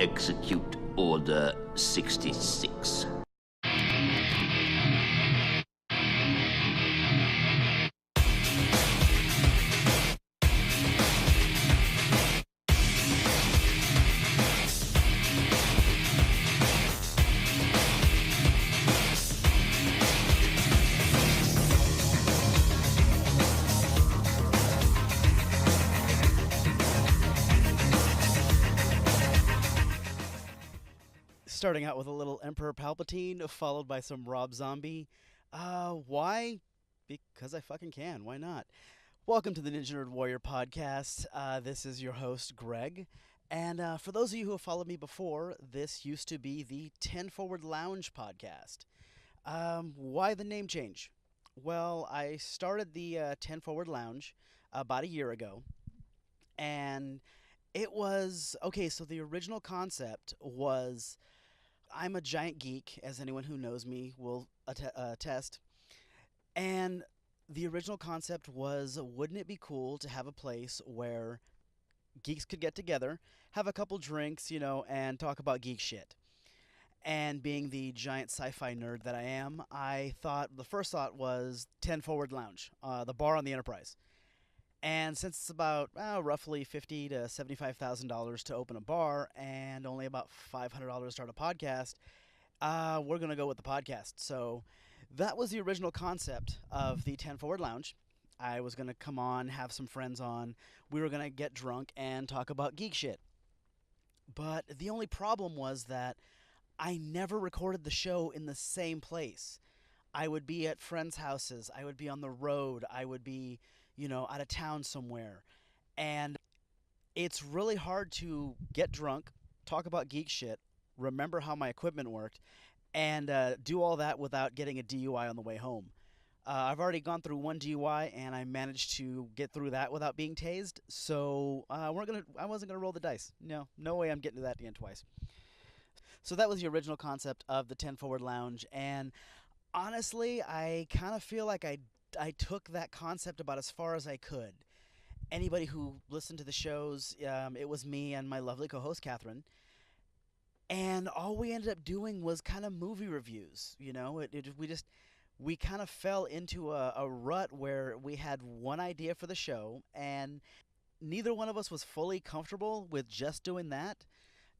Execute Order 66. Starting out with a little Emperor Palpatine, followed by some Rob Zombie. Why? Because I fucking can. Why not? Welcome to the Ninja Nerd Warrior podcast. This is your host, Greg. And for those of you who have followed me before, this used to be the 10 Forward Lounge podcast. Why the name change? Well, I started the 10 Forward Lounge about a year ago. And it was, okay, so the original concept was, I'm a giant geek, as anyone who knows me will attest. And the original concept was, wouldn't it be cool to have a place where geeks could get together, have a couple drinks, and talk about geek shit. And being the giant sci-fi nerd that I am, the first thought was 10 Forward Lounge, the bar on the Enterprise. And since it's about roughly $50,000 to $75,000 to open a bar and only about $500 to start a podcast, we're going to go with the podcast. So that was the original concept of the 10 Forward Lounge. I was going to come on, have some friends on. We were going to get drunk and talk about geek shit. But the only problem was that I never recorded the show in the same place. I would be at friends' houses. I would be on the road. I would be out of town somewhere. And it's really hard to get drunk, talk about geek shit, remember how my equipment worked, and do all that without getting a DUI on the way home. I've already gone through one DUI, and I managed to get through that without being tased, so I wasn't going to roll the dice. No way I'm getting to that again twice. So that was the original concept of the 10 Forward Lounge, and honestly, I kind of feel like I took that concept about as far as I could. Anybody who listened to the shows, it was me and my lovely co-host, Catherine. And all we ended up doing was kind of movie reviews. We kind of fell into a rut where we had one idea for the show, and neither one of us was fully comfortable with just doing that.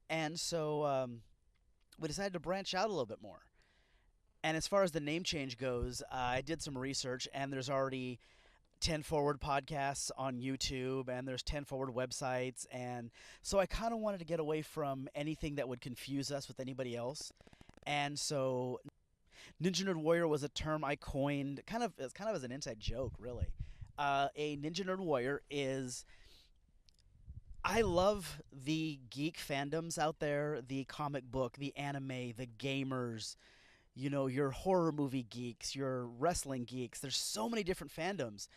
And so we decided to branch out a little bit more. And as far as the name change goes, I did some research, and there's already 10 Forward podcasts on YouTube, and there's 10 Forward websites, and so I kind of wanted to get away from anything that would confuse us with anybody else. And so Ninja Nerd Warrior was a term I coined kind of as an inside joke, really. A Ninja Nerd Warrior is... I love the geek fandoms out there, the comic book, the anime, the gamers, your horror movie geeks, your wrestling geeks. There's so many different fandoms.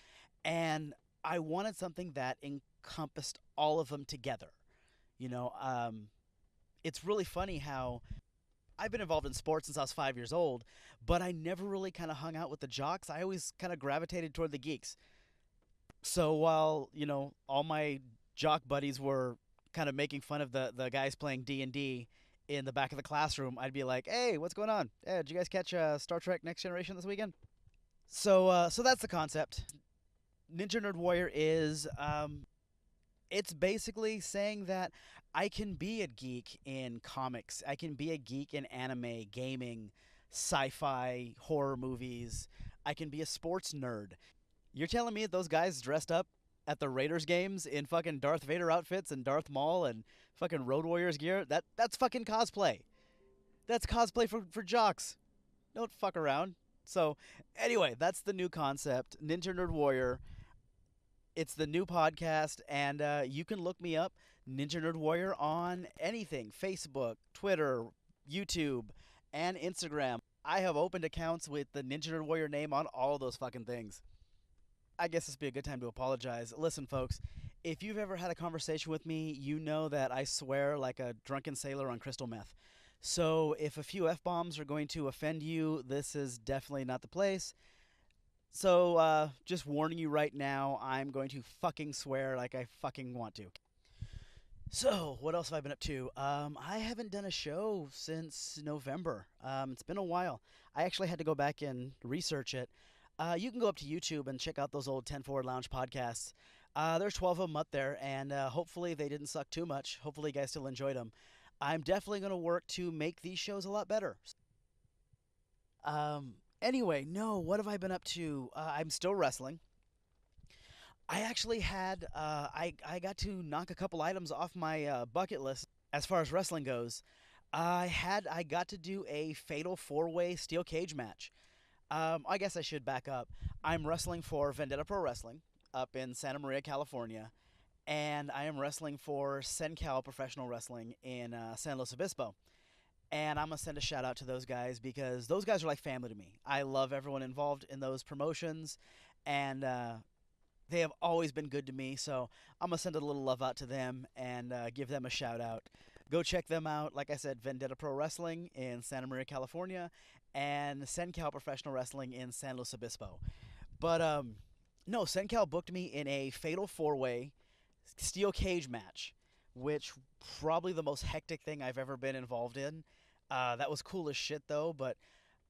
And I wanted something that encompassed all of them together. It's really funny how I've been involved in sports since I was 5 years old, but I never really kind of hung out with the jocks. I always kind of gravitated toward the geeks. So while, all my jock buddies were kind of making fun of the guys playing D&D in the back of the classroom, I'd be like, hey, what's going on? Hey, did you guys catch Star Trek Next Generation this weekend? So that's the concept. Ninja Nerd Warrior is, it's basically saying that I can be a geek in comics. I can be a geek in anime, gaming, sci-fi, horror movies. I can be a sports nerd. You're telling me that those guys dressed up at the Raiders games in fucking Darth Vader outfits and Darth Maul and fucking Road Warriors gear, that's fucking cosplay. That's cosplay for jocks. Don't fuck around. So, anyway, that's the new concept, Ninja Nerd Warrior. It's the new podcast, and you can look me up, Ninja Nerd Warrior, on anything, Facebook, Twitter, YouTube, and Instagram. I have opened accounts with the Ninja Nerd Warrior name on all of those fucking things. I guess this would be a good time to apologize. Listen, folks, if you've ever had a conversation with me, you know that I swear like a drunken sailor on crystal meth. So if a few F-bombs are going to offend you, this is definitely not the place. So just warning you right now, I'm going to fucking swear like I fucking want to. So, what else have I been up to? I haven't done a show since November. It's been a while. I actually had to go back and research it. You can go up to YouTube and check out those old 10 Forward Lounge podcasts. There's 12 of them up there, and hopefully they didn't suck too much. Hopefully, you guys still enjoyed them. I'm definitely going to work to make these shows a lot better. Anyway, no, what have I been up to? I'm still wrestling. I actually had I got to knock a couple items off my bucket list as far as wrestling goes. I got to do a fatal four-way steel cage match. I guess I should back up. I'm wrestling for Vendetta Pro Wrestling up in Santa Maria, California, and I am wrestling for Sencal Professional Wrestling in San Luis Obispo. And I'm gonna send a shout out to those guys because those guys are like family to me. I love everyone involved in those promotions, and they have always been good to me. So I'm gonna send a little love out to them and give them a shout out. Go check them out. Like I said, Vendetta Pro Wrestling in Santa Maria, California, and Sencal Professional Wrestling in San Luis Obispo. But no, Sencal booked me in a fatal four-way steel cage match, which probably the most hectic thing I've ever been involved in. That was cool as shit though, but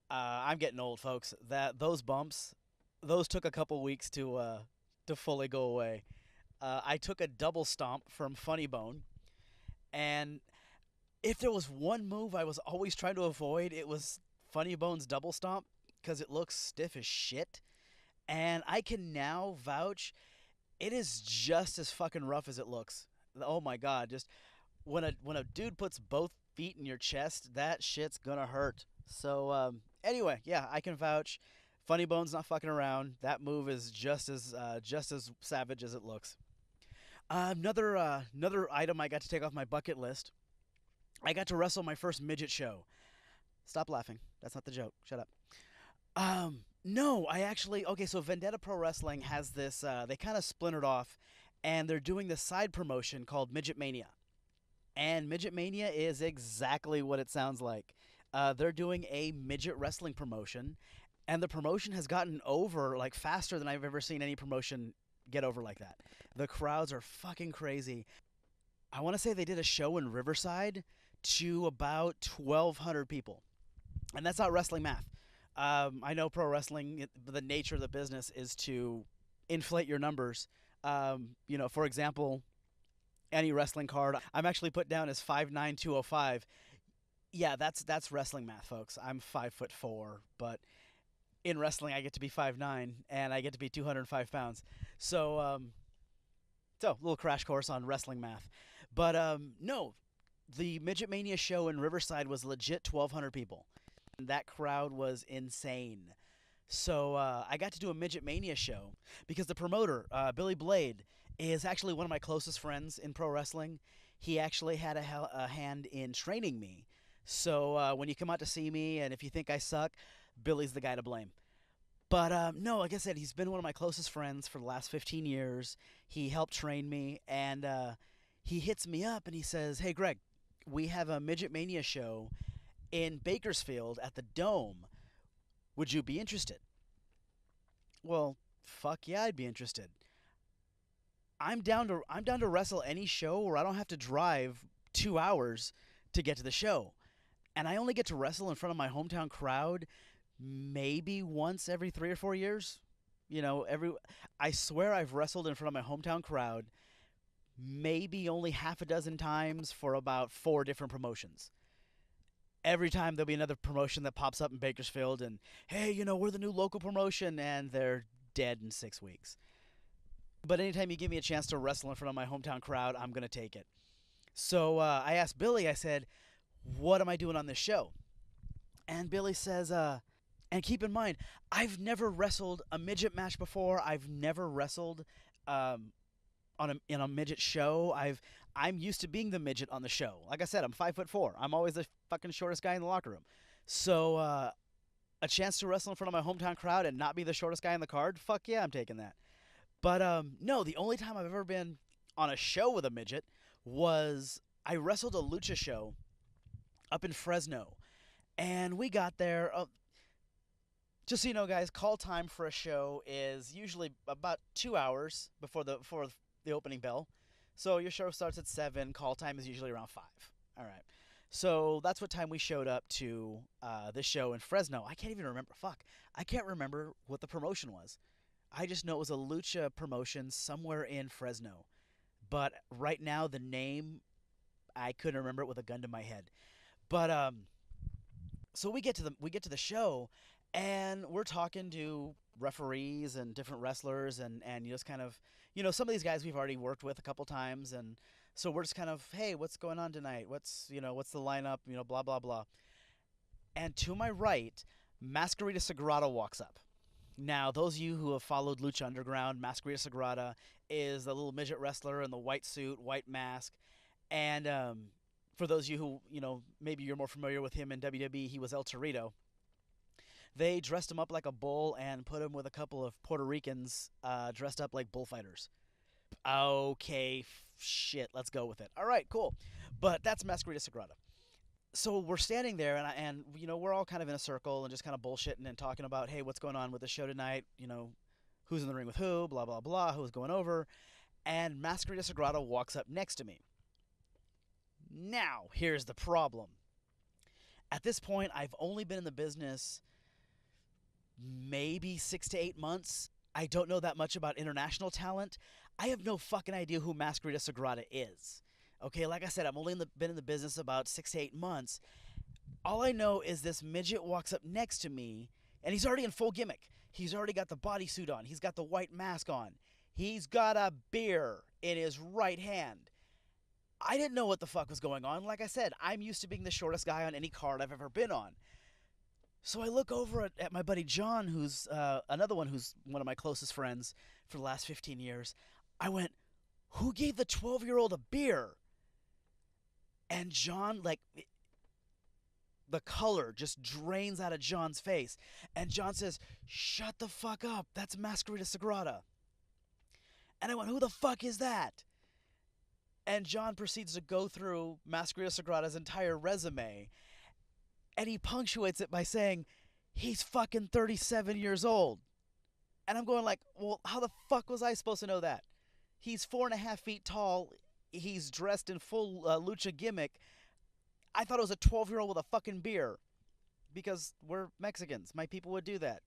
I'm getting old, folks. That those bumps, those took a couple weeks to fully go away. I took a double stomp from Funny Bone, and if there was one move I was always trying to avoid, it was Funny Bone's double stomp because it looks stiff as shit. And I can now vouch it is just as fucking rough as it looks. Oh my god, just when a dude puts both feet in your chest, that shit's gonna hurt. So anyway, yeah, I can vouch. Funny Bone's not fucking around. That move is just as savage as it looks. Another item I got to take off my bucket list. I got to wrestle my first midget show. Stop laughing. That's not the joke. Shut up. No, I actually okay. So Vendetta Pro Wrestling has this. They kind of splintered off, and they're doing this side promotion called Midget Mania. And Midget Mania is exactly what it sounds like. They're doing a midget wrestling promotion, and the promotion has gotten over like faster than I've ever seen any promotion get over like that. The crowds are fucking crazy. I want to say they did a show in Riverside to about 1,200 people, and that's not wrestling math. I know pro wrestling, the nature of the business is to inflate your numbers. For example, any wrestling card I'm actually put down as 5'9", 205. Yeah, that's wrestling math, folks. I'm 5'4", but in wrestling I get to be 5'9", and I get to be 205 pounds. So a little crash course on wrestling math. But no, the Midget Mania show in Riverside was legit 1,200 people. And that crowd was insane. So I got to do a Midget Mania show because the promoter, Billy Blade, is actually one of my closest friends in pro wrestling. He actually had a hand in training me. So when you come out to see me and if you think I suck, Billy's the guy to blame. But no, like I said, he's been one of my closest friends for the last 15 years. He helped train me, and he hits me up and he says, "Hey, Greg, we have a Midget Mania show in Bakersfield at the Dome. Would you be interested?" Well, fuck yeah, I'd be interested. I'm down to wrestle any show where I don't have to drive 2 hours to get to the show. And I only get to wrestle in front of my hometown crowd maybe once every 3 or 4 years. Every I swear I've wrestled in front of my hometown crowd maybe only half a dozen times for about four different promotions. Every time there'll be another promotion that pops up in Bakersfield and, hey, we're the new local promotion, and they're dead in 6 weeks. But anytime you give me a chance to wrestle in front of my hometown crowd, I'm going to take it. So I asked Billy, I said, what am I doing on this show? And Billy says, and keep in mind, I've never wrestled a midget match before. I've never wrestled in a midget show. I'm used to being the midget on the show. Like I said, I'm 5'4". I'm always the fucking shortest guy in the locker room. So a chance to wrestle in front of my hometown crowd and not be the shortest guy in the card, fuck yeah, I'm taking that. But no, the only time I've ever been on a show with a midget was I wrestled a lucha show up in Fresno, and we got there. Just so you know, guys, call time for a show is usually about 2 hours before the opening bell. So your show starts at 7. Call time is usually around 5. All right. So that's what time we showed up to this show in Fresno. I can't even remember. Fuck. I can't remember what the promotion was. I just know it was a lucha promotion somewhere in Fresno. But right now, the name, I couldn't remember it with a gun to my head. But so we get to the show, and we're talking to referees and different wrestlers, and you just kind of, some of these guys we've already worked with a couple times, and so we're just kind of, hey, what's going on tonight? What's the lineup? Blah blah blah. And to my right, Masquerita Sagrado walks up. Now, those of you who have followed Lucha Underground, Masquerita Sagrada is the little midget wrestler in the white suit, white mask. And for those of you who, maybe you're more familiar with him in WWE, he was El Torito. They dressed him up like a bull and put him with a couple of Puerto Ricans dressed up like bullfighters. Okay, shit, let's go with it. All right, cool. But that's Masquerita Sagrada. So we're standing there, and we're all kind of in a circle and just kind of bullshitting and talking about, hey, what's going on with the show tonight? Who's in the ring with who? Blah blah blah. Who's going over? And Masquerita Sagrado walks up next to me. Now, here's the problem. At this point, I've only been in the business maybe 6 to 8 months. I don't know that much about international talent. I have no fucking idea who Masquerita Sagrada is. Okay, like I said, I've only been in the business about 6 to 8 months. All I know is this midget walks up next to me, and he's already in full gimmick. He's already got the bodysuit on. He's got the white mask on. He's got a beer in his right hand. I didn't know what the fuck was going on. Like I said, I'm used to being the shortest guy on any card I've ever been on. So I look over at my buddy John, who's another one who's one of my closest friends for the last 15 years. I went, who gave the 12-year-old a beer? And John, the color just drains out of John's face. And John says, shut the fuck up. That's Masquerita Sagrada. And I went, who the fuck is that? And John proceeds to go through Masquerita Sagrada's entire resume. And he punctuates it by saying, he's fucking 37 years old. And I'm going like, well, how the fuck was I supposed to know that? He's 4.5 feet tall. He's dressed in full lucha gimmick. I thought it was a 12-year-old with a fucking beer. Because we're Mexicans. My people would do that.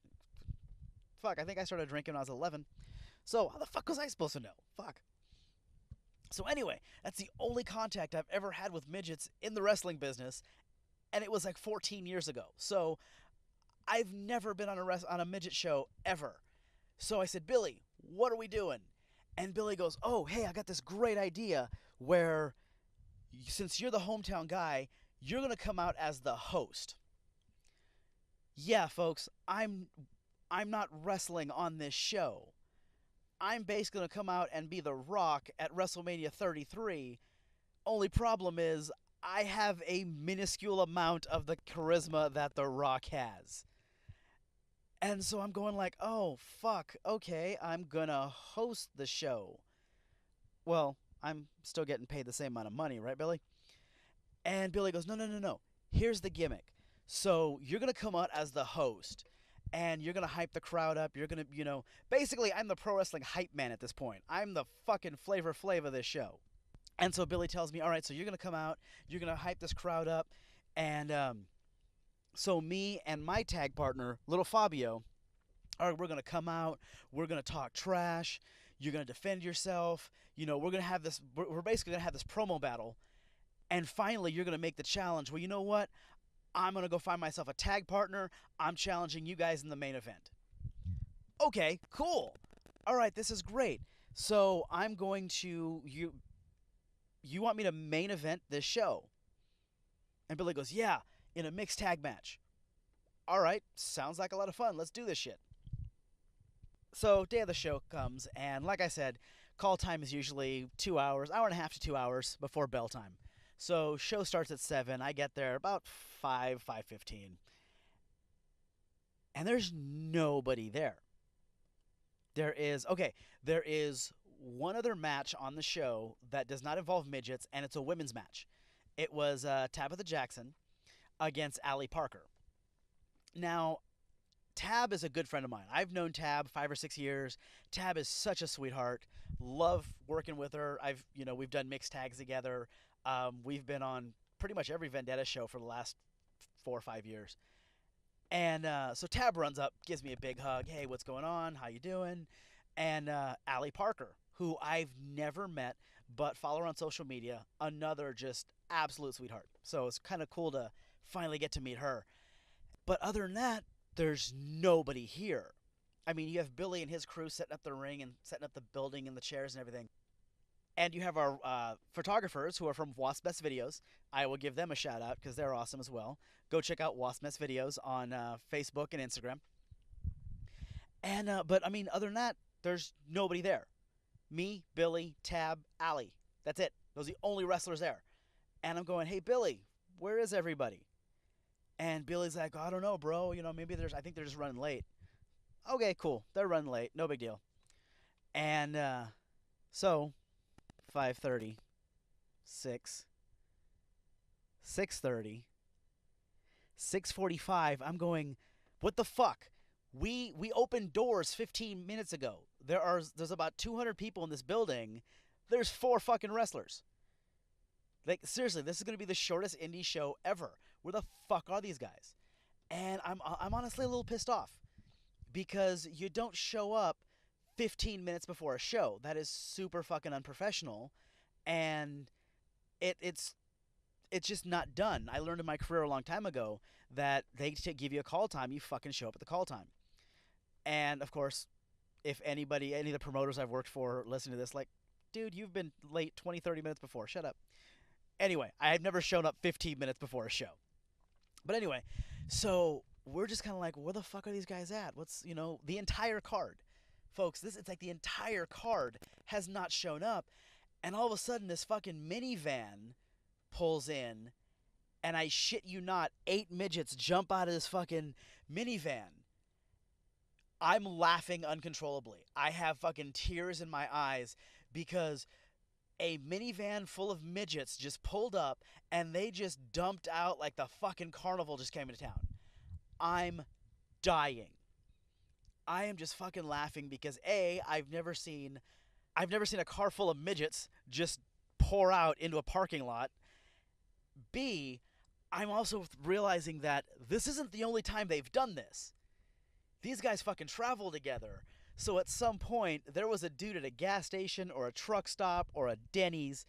Fuck, I think I started drinking when I was 11. So how the fuck was I supposed to know? Fuck. So anyway, that's the only contact I've ever had with midgets in the wrestling business. And it was like 14 years ago. So I've never been on a midget show ever. So I said, Billy, what are we doing? And Billy goes, oh, hey, I got this great idea where, since you're the hometown guy, you're going to come out as the host. Yeah, folks, I'm not wrestling on this show. I'm basically going to come out and be The Rock at WrestleMania 33. Only problem is I have a minuscule amount of the charisma that The Rock has. And so I'm going like, oh, fuck, okay, I'm gonna host the show. Well, I'm still getting paid the same amount of money, right, Billy? And Billy goes, no. Here's the gimmick. So you're gonna come out as the host, and you're gonna hype the crowd up. You're gonna, basically, I'm the pro wrestling hype man at this point. I'm the fucking Flavor Flav of this show. And so Billy tells me, all right, so you're gonna come out, you're gonna hype this crowd up, and so me and my tag partner, Little Fabio, we're going to come out. We're going to talk trash. You're going to defend yourself. We're going to have this. We're basically going to have this promo battle. And finally, you're going to make the challenge. Well, you know what? I'm going to go find myself a tag partner. I'm challenging you guys in the main event. Okay, cool. All right, this is great. So I'm going to You want me to main event this show? And Billy goes, yeah, in a mixed tag match. All right, sounds like a lot of fun. Let's do this shit. So day of the show comes, and like I said, call time is usually 2 hours, hour and a half to 2 hours before bell time. So show starts at 7. I get there about 5:15. And there's nobody there. There is one other match on the show that does not involve midgets, and it's a women's match. It was Tabitha Jackson against Allie Parker. Now, Tab is a good friend of mine. I've known Tab 5 or 6 years. Tab is such a sweetheart. Love working with her. We've done mixed tags together. We've been on pretty much every Vendetta show for the last 4 or 5 years. And so Tab runs up, gives me a big hug. Hey, what's going on? How you doing? And Allie Parker, who I've never met, but follow her on social media. Another just absolute sweetheart. So it's kind of cool to finally get to meet her. But other than that, there's nobody here. I mean, you have Billy and his crew setting up the ring and setting up the building and the chairs and everything. And you have our photographers who are from Wasp Best Videos. I will give them a shout out because they're awesome as well. Go check out Wasp Best Videos on Facebook and Instagram. And but I mean, other than that, there's nobody there. Me, Billy, Tab, Allie. That's it. Those are the only wrestlers there. And I'm going, hey Billy, where is everybody? And Billy's like, I don't know, bro. Maybe I think they're just running late. Okay, cool. They're running late. No big deal. And so 5:30, 6, 6:30, 6:45. I'm going, what the fuck? We opened doors 15 minutes ago. There's about 200 people in this building. There's 4 fucking wrestlers. Like, seriously, this is going to be the shortest indie show ever. Where the fuck are these guys? And I'm honestly a little pissed off because you don't show up 15 minutes before a show. That is super fucking unprofessional, and it's just not done. I learned in my career a long time ago that they give you a call time, you fucking show up at the call time. And of course, if any of the promoters I've worked for listen to this, like, dude, you've been late 20, 30 minutes before. Shut up. Anyway, I have never shown up 15 minutes before a show. But anyway, so we're just kind of like, where the fuck are these guys at? What's, the entire card. Folks, it's like the entire card has not shown up. And all of a sudden, this fucking minivan pulls in, and I shit you not, 8 midgets jump out of this fucking minivan. I'm laughing uncontrollably. I have fucking tears in my eyes because a minivan full of midgets just pulled up and they just dumped out like the fucking carnival just came into town. I'm dying. I am just fucking laughing because A, I've never seen a car full of midgets just pour out into a parking lot. B, I'm also realizing that this isn't the only time they've done this. These guys fucking travel together. So at some point, there was a dude at a gas station or a truck stop or a Denny's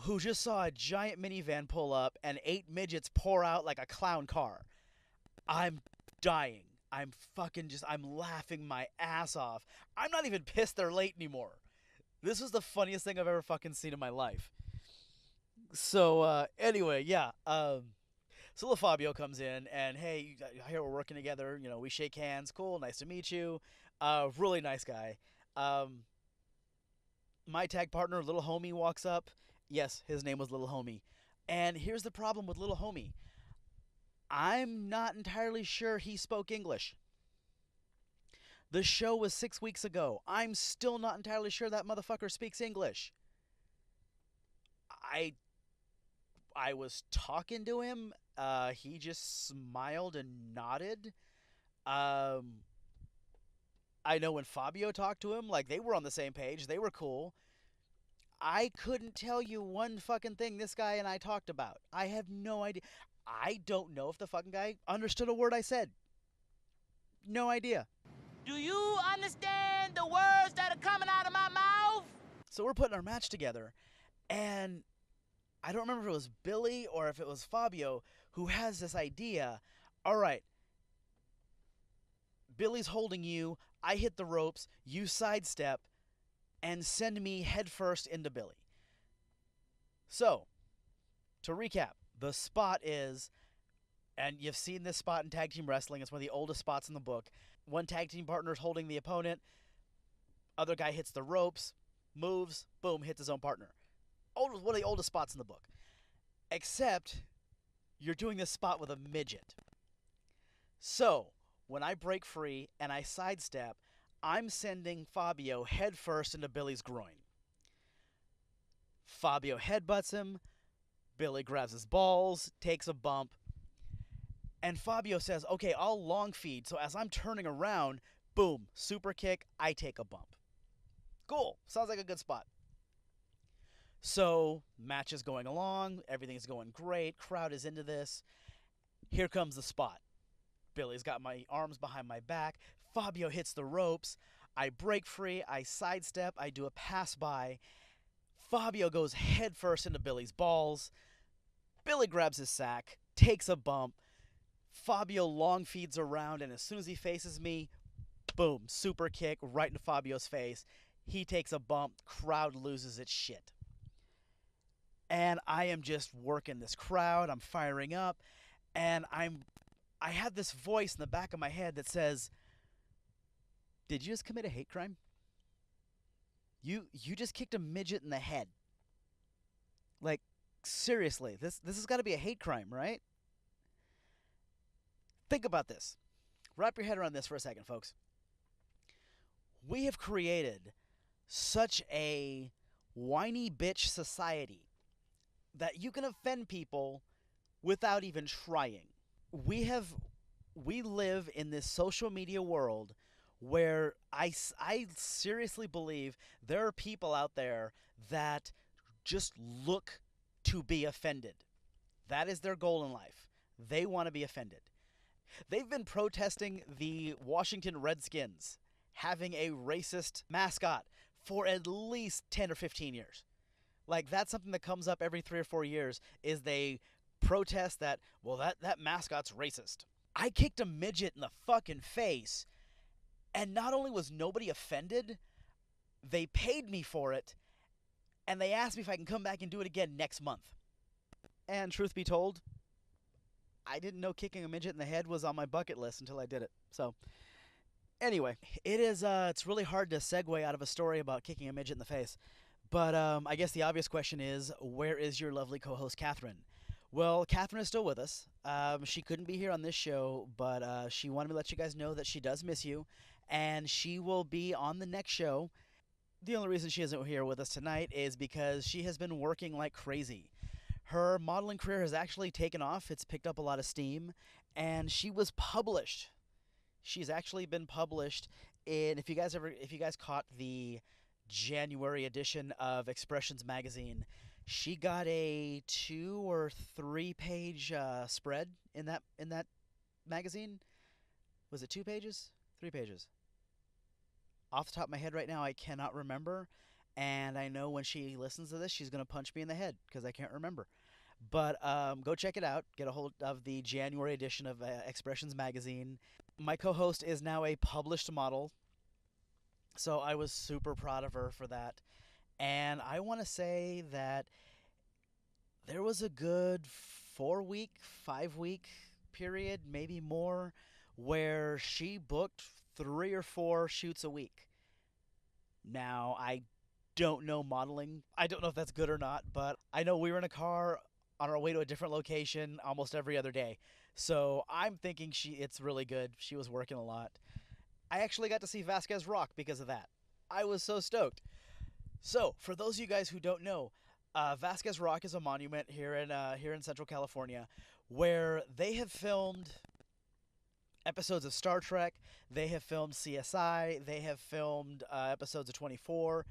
who just saw a giant minivan pull up and 8 midgets pour out like a clown car. I'm dying. I'm laughing my ass off. I'm not even pissed they're late anymore. This was the funniest thing I've ever fucking seen in my life. So, anyway, yeah. So little Fabio comes in and, hey, here we're working together. We shake hands. Cool. Nice to meet you. Really nice guy. My tag partner, Little Homie, walks up. Yes, his name was Little Homie. And here's the problem with Little Homie. I'm not entirely sure he spoke English. The show was 6 weeks ago. I'm still not entirely sure that motherfucker speaks English. I was talking to him. He just smiled and nodded. I know when Fabio talked to him, like, they were on the same page. They were cool. I couldn't tell you one fucking thing this guy and I talked about. I have no idea. I don't know if the fucking guy understood a word I said. No idea. Do you understand the words that are coming out of my mouth? So we're putting our match together, and I don't remember if it was Billy or if it was Fabio who has this idea. All right, Billy's holding you. I hit the ropes. You sidestep and send me headfirst into Billy. So, to recap, the spot is, and you've seen this spot in tag team wrestling, it's one of the oldest spots in the book. One tag team partner is holding the opponent. Other guy hits the ropes, moves, boom, hits his own partner. One of the oldest spots in the book. Except, you're doing this spot with a midget. So, when I break free and I sidestep, I'm sending Fabio headfirst into Billy's groin. Fabio headbutts him. Billy grabs his balls, takes a bump. And Fabio says, okay, I'll long feed. So as I'm turning around, boom, super kick, I take a bump. Cool. Sounds like a good spot. So, match is going along. Everything's going great. Crowd is into this. Here comes the spot. Billy's got my arms behind my back. Fabio hits the ropes. I break free. I sidestep. I do a pass by. Fabio goes headfirst into Billy's balls. Billy grabs his sack, takes a bump. Fabio long feeds around, and as soon as he faces me, boom, super kick right into Fabio's face. He takes a bump. Crowd loses its shit. And I am just working this crowd. I'm firing up, and I have this voice in the back of my head that says, "Did you just commit a hate crime? You just kicked a midget in the head. Like, seriously, this has got to be a hate crime, right?" Think about this. Wrap your head around this for a second, folks. We have created such a whiny bitch society that you can offend people without even trying. We live in this social media world where I seriously believe there are people out there that just look to be offended. That is their goal in life. They want to be offended. They've been protesting the Washington Redskins having a racist mascot for at least 10 or 15 years. Like, that's something that comes up every 3 or 4 years, is they protest that, well, that mascot's racist. I kicked a midget in the fucking face, and not only was nobody offended, they paid me for it, and they asked me if I can come back and do it again next month. And truth be told, I didn't know kicking a midget in the head was on my bucket list until I did it. So, anyway, it's really hard to segue out of a story about kicking a midget in the face. But I guess the obvious question is, where is your lovely co-host, Catherine? Well, Catherine is still with us. She couldn't be here on this show, but she wanted me to let you guys know that she does miss you, and she will be on the next show. The only reason she isn't here with us tonight is because she has been working like crazy. Her modeling career has actually taken off. It's picked up a lot of steam, and she was published. She's actually been published in, if you guys caught the January edition of Expressions magazine, she got a 2 or 3 page spread in that magazine. Was it 2 pages? 3 pages? Off the top of my head right now, I cannot remember, and I know when she listens to this, she's going to punch me in the head because I can't remember. But go check it out. Get a hold of the January edition of Expressions magazine. My co-host is now a published model, so I was super proud of her for that. And I want to say that there was a good 4-week, 5-week period, maybe more, where she booked 3 or 4 shoots a week. Now, I don't know modeling. I don't know if that's good or not, but I know we were in a car on our way to a different location almost every other day. So I'm thinking it's really good. She was working a lot. I actually got to see Vasquez Rock because of that. I was so stoked. So, for those of you guys who don't know, Vasquez Rock is a monument here in Central California where they have filmed episodes of Star Trek, they have filmed CSI, they have filmed episodes of 24.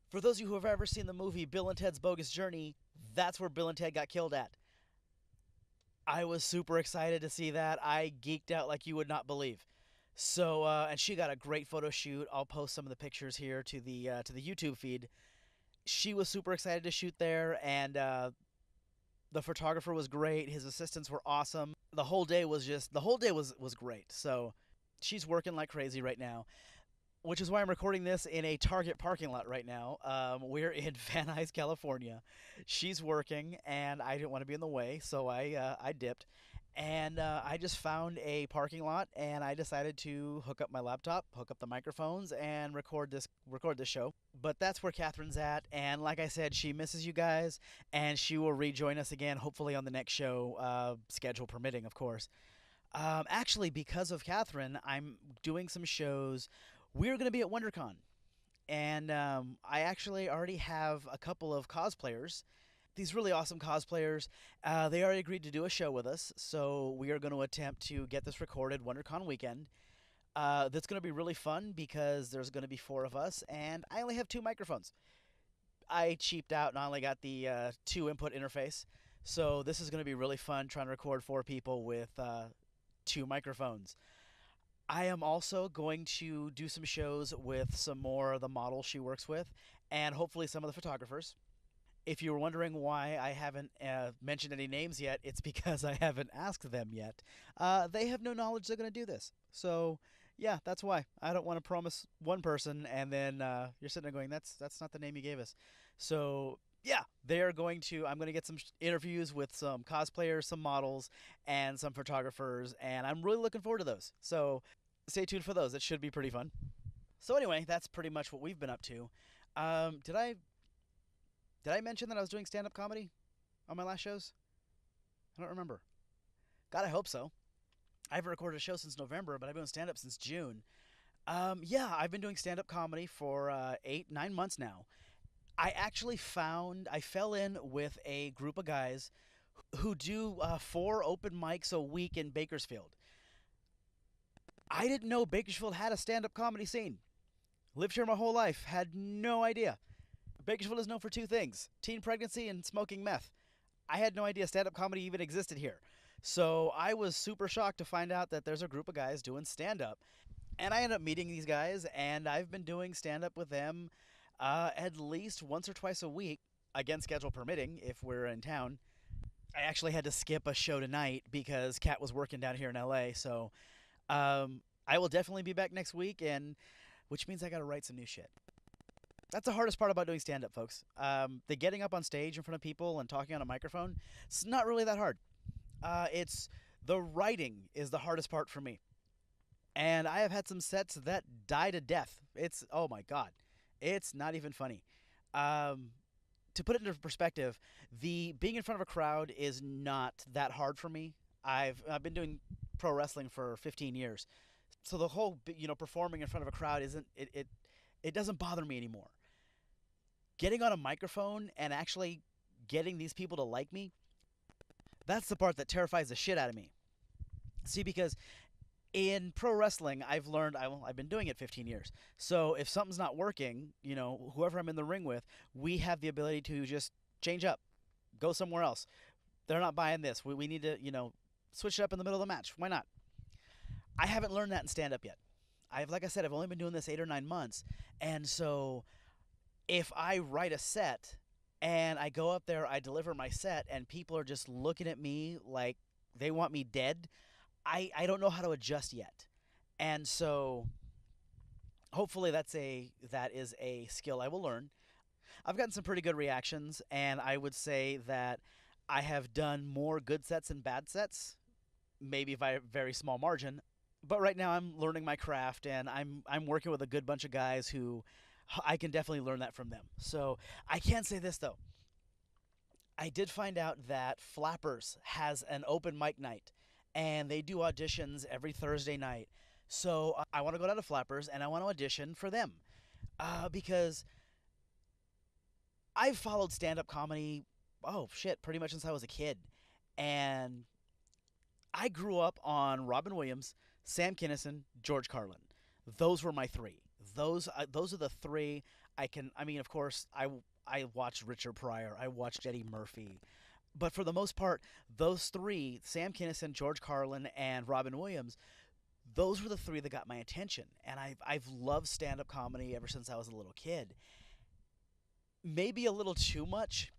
For those of you who have ever seen the movie Bill and Ted's Bogus Journey, that's where Bill and Ted got killed at. I was super excited to see that. I geeked out like you would not believe. So, and she got a great photo shoot. I'll post some of the pictures here to the YouTube feed. She was super excited to shoot there, and the photographer was great. His assistants were awesome. The whole day was great. So, she's working like crazy right now, which is why I'm recording this in a Target parking lot right now. We're in Van Nuys, California. She's working, and I didn't want to be in the way, so I dipped. And I just found a parking lot, and I decided to hook up my laptop, hook up the microphones, and record this show. But that's where Catherine's at, and like I said, she misses you guys, and she will rejoin us again, hopefully on the next show, schedule permitting, of course. Actually, because of Catherine, I'm doing some shows. We're going to be at WonderCon, and I actually already have a couple of cosplayers these really awesome cosplayers. They already agreed to do a show with us, so we are going to attempt to get this recorded WonderCon weekend. That's going to be really fun because there's going to be 4 of us, and I only have 2 microphones. I cheaped out and I only got the 2 input interface, so this is going to be really fun trying to record 4 people with 2 microphones. I am also going to do some shows with some more of the models she works with, and hopefully some of the photographers. If you were wondering why I haven't mentioned any names yet, it's because I haven't asked them yet. They have no knowledge they're going to do this. So, yeah, that's why. I don't want to promise one person and then you're sitting there going, that's not the name you gave us. So, yeah, I'm going to get some interviews with some cosplayers, some models, and some photographers, and I'm really looking forward to those. So, stay tuned for those. It should be pretty fun. So, anyway, that's pretty much what we've been up to. Did I mention that I was doing stand-up comedy on my last shows? I don't remember. God, I hope so. I haven't recorded a show since November, but I've been doing stand-up since June. Yeah, I've been doing stand-up comedy for 8-9 months now. I fell in with a group of guys who do 4 open mics a week in Bakersfield. I didn't know Bakersfield had a stand-up comedy scene. Lived here my whole life, had no idea. Bakersfield is known for 2 things, teen pregnancy and smoking meth. I had no idea stand-up comedy even existed here. So I was super shocked to find out that there's a group of guys doing stand-up. And I ended up meeting these guys, and I've been doing stand-up with them at least once or twice a week, again, schedule permitting, if we're in town. I actually had to skip a show tonight because Kat was working down here in LA. So I will definitely be back next week, which means I got to write some new shit. That's the hardest part about doing stand-up, folks. The getting up on stage in front of people and talking on a microphone, it's not really that hard. It's the writing is the hardest part for me. And I have had some sets that die to death. Oh my God. It's not even funny. To put it into perspective, being in front of a crowd is not that hard for me. I've been doing pro wrestling for 15 years. So the whole, performing in front of a crowd it doesn't bother me anymore. Getting on a microphone and actually getting these people to like me, that's the part that terrifies the shit out of me. See, because in pro wrestling, I've learned, I've been doing it 15 years. So if something's not working, whoever I'm in the ring with, we have the ability to just change up, go somewhere else. They're not buying this. We need to, switch it up in the middle of the match. Why not? I haven't learned that in stand-up yet. Like I said, I've only been doing this 8 or 9 months. And so if I write a set and I go up there, I deliver my set, and people are just looking at me like they want me dead, I don't know how to adjust yet. And so hopefully that is a skill I will learn. I've gotten some pretty good reactions, and I would say that I have done more good sets than bad sets, maybe by a very small margin. But right now I'm learning my craft, and I'm working with a good bunch of guys who I can definitely learn that from them. So I can say this, though. I did find out that Flappers has an open mic night, and they do auditions every Thursday night. So I want to go down to Flappers, and I want to audition for them. Because I've followed stand-up comedy, pretty much since I was a kid. And I grew up on Robin Williams, Sam Kinison, George Carlin. Those were my 3. Those are the 3 of course, I watched Richard Pryor. I watched Eddie Murphy. But for the most part, those 3, Sam Kinison, George Carlin, and Robin Williams, those were the 3 that got my attention. And I've loved stand-up comedy ever since I was a little kid. Maybe a little too much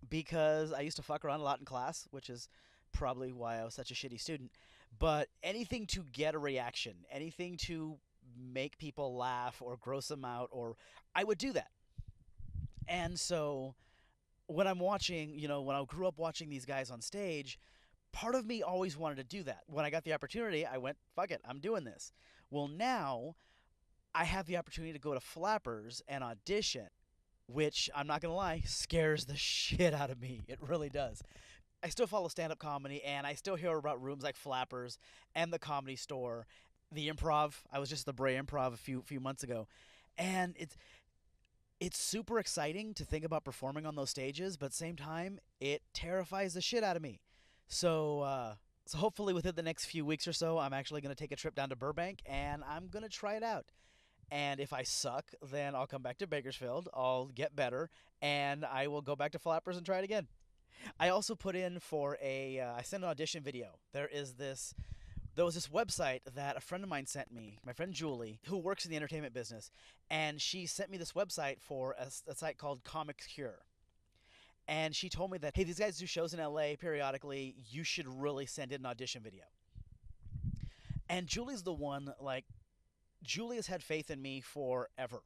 because I used to fuck around a lot in class, which is probably why I was such a shitty student. But anything to get a reaction, anything to make people laugh or gross them out, or I would do that. And so when I'm watching, when I grew up watching these guys on stage, part of me always wanted to do that. When I got the opportunity, I went, fuck it, I'm doing this. Well, now I have the opportunity to go to Flappers and audition, which, I'm not going to lie, scares the shit out of me. It really does. I still follow stand-up comedy, and I still hear about rooms like Flappers and the Comedy Store, the Improv. I was just at the Bray Improv a few months ago, and It's super exciting to think about performing on those stages, but at the same time, it terrifies the shit out of me. So hopefully within the next few weeks or so, I'm actually going to take a trip down to Burbank and I'm going to try it out. And if I suck, then I'll come back to Bakersfield, I'll get better, and I will go back to Flappers and try it again. I also put in for I sent an audition video. There was this website that a friend of mine sent me, my friend Julie, who works in the entertainment business, and she sent me this website for a site called Comics Cure. And she told me that, hey, these guys do shows in LA periodically. You should really send in an audition video. And Julie's the one, like, Julie has had faith in me forever.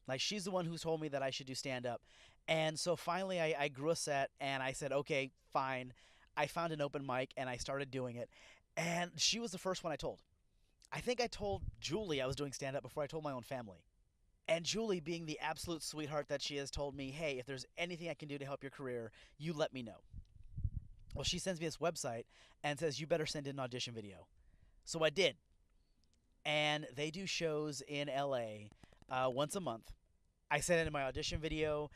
Like, she's the one who's told me that I should do stand-up. And so finally I grew a set, and I said, okay, fine. I found an open mic, and I started doing it. And she was the first one I told. I think I told Julie I was doing stand-up before I told my own family. And Julie, being the absolute sweetheart that she is, told me, hey, if there's anything I can do to help your career, you let me know. Well, she sends me this website and says, you better send in an audition video. So I did. And they do shows in LA once a month. I sent in my audition video.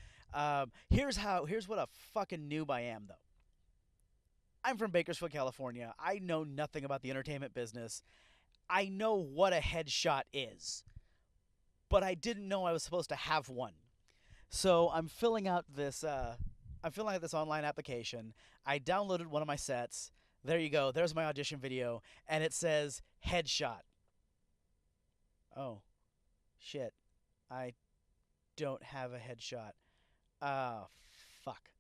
Here's what a fucking noob I am, though. I'm from Bakersfield, California. I know nothing about the entertainment business. I know what a headshot is, but I didn't know I was supposed to have one. So I'm filling out this online application. I downloaded one of my sets. There you go. There's my audition video, and it says headshot. Oh, shit. I don't have a headshot. Fuck.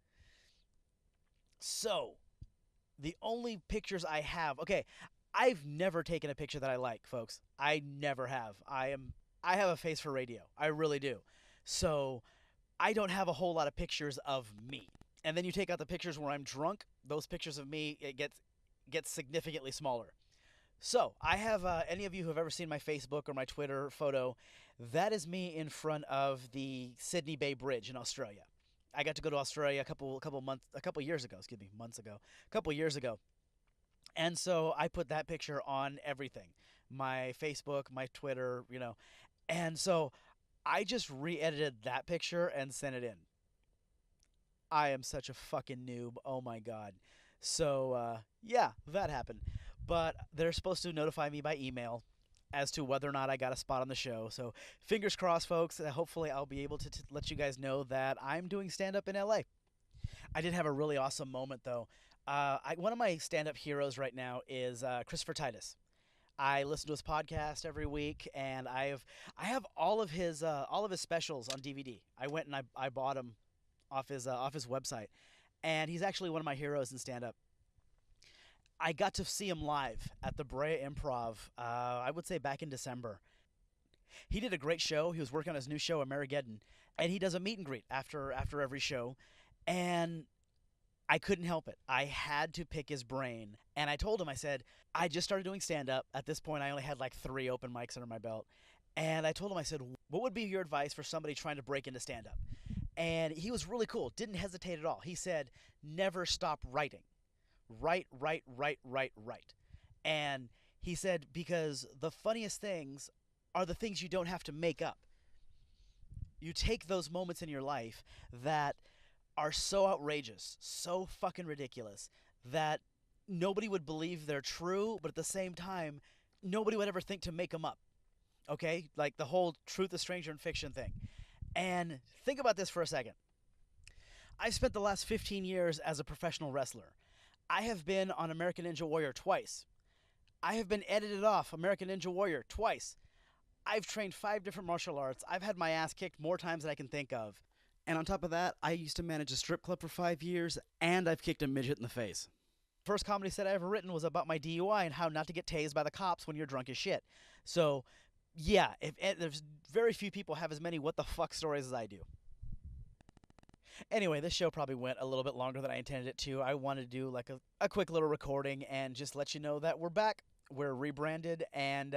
So, the only pictures I have... Okay, I've never taken a picture that I like, folks. I never have. I have a face for radio. I really do. So, I don't have a whole lot of pictures of me. And then you take out the pictures where I'm drunk, those pictures of me, it gets significantly smaller. So, I have, any of you who have ever seen my Facebook or my Twitter photo, that is me in front of the Sydney Bay Bridge in Australia. I got to go to Australia a couple years ago. And so I put that picture on everything. My Facebook, my Twitter, And so I just re-edited that picture and sent it in. I am such a fucking noob. Oh my god. So, yeah, that happened. But they're supposed to notify me by email as to whether or not I got a spot on the show. So, fingers crossed, folks. Hopefully I'll be able to let you guys know that I'm doing stand-up in LA. I did have a really awesome moment, though. One of my stand-up heroes right now is Christopher Titus. I listen to his podcast every week, and I have all of his specials on DVD. I went and I bought them off his website, and he's actually one of my heroes in stand-up. I got to see him live at the Brea Improv, I would say back in December. He did a great show. He was working on his new show, Amerigeddon, and he does a meet and greet after every show, and I couldn't help it. I had to pick his brain, and I told him, I said, I just started doing stand-up. At this point, I only had like 3 open mics under my belt, and I told him, I said, what would be your advice for somebody trying to break into stand-up? And he was really cool, didn't hesitate at all. He said, never stop writing. Write. And he said, because the funniest things are the things you don't have to make up. You take those moments in your life that are so outrageous, so fucking ridiculous, that nobody would believe they're true, but at the same time, nobody would ever think to make them up. Okay? Like the whole truth is stranger in fiction thing. And think about this for a second. I spent the last 15 years as a professional wrestler. I have been on American Ninja Warrior twice. I have been edited off American Ninja Warrior twice. I've trained 5 different martial arts. I've had my ass kicked more times than I can think of. And on top of that, I used to manage a strip club for 5 years, and I've kicked a midget in the face. First comedy set I ever written was about my DUI and how not to get tased by the cops when you're drunk as shit. So, yeah, there's very few people have as many what the fuck stories as I do. Anyway, this show probably went a little bit longer than I intended it to. I wanted to do like a quick little recording and just let you know that we're back. We're rebranded, and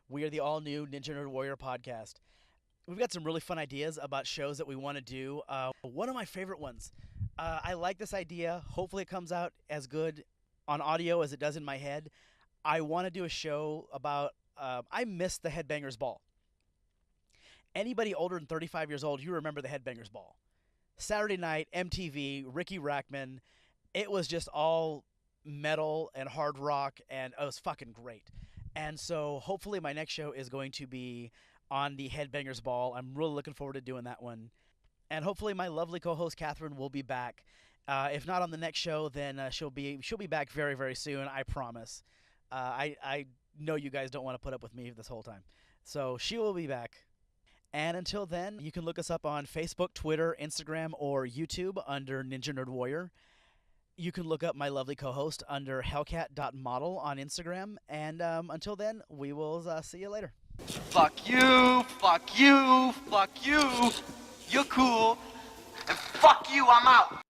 we are the all-new Ninja Nerd Warrior podcast. We've got some really fun ideas about shows that we want to do. One of my favorite ones. I like this idea. Hopefully it comes out as good on audio as it does in my head. I want to do a show about... I missed the Headbangers Ball. Anybody older than 35 years old, you remember the Headbangers Ball. Saturday night, MTV, Ricky Rackman. It was just all metal and hard rock, and it was fucking great. And so hopefully my next show is going to be on the Headbangers Ball. I'm really looking forward to doing that one. And hopefully my lovely co-host Catherine will be back. If not on the next show, then she'll be back very, very soon. I promise. I know you guys don't want to put up with me this whole time, so she will be back. And until then, you can look us up on Facebook, Twitter, Instagram, or YouTube under Ninja Nerd Warrior. You can look up my lovely co-host under Hellcat.model on Instagram. And until then, we will see you later. Fuck you, fuck you, fuck you. You're cool. And fuck you, I'm out.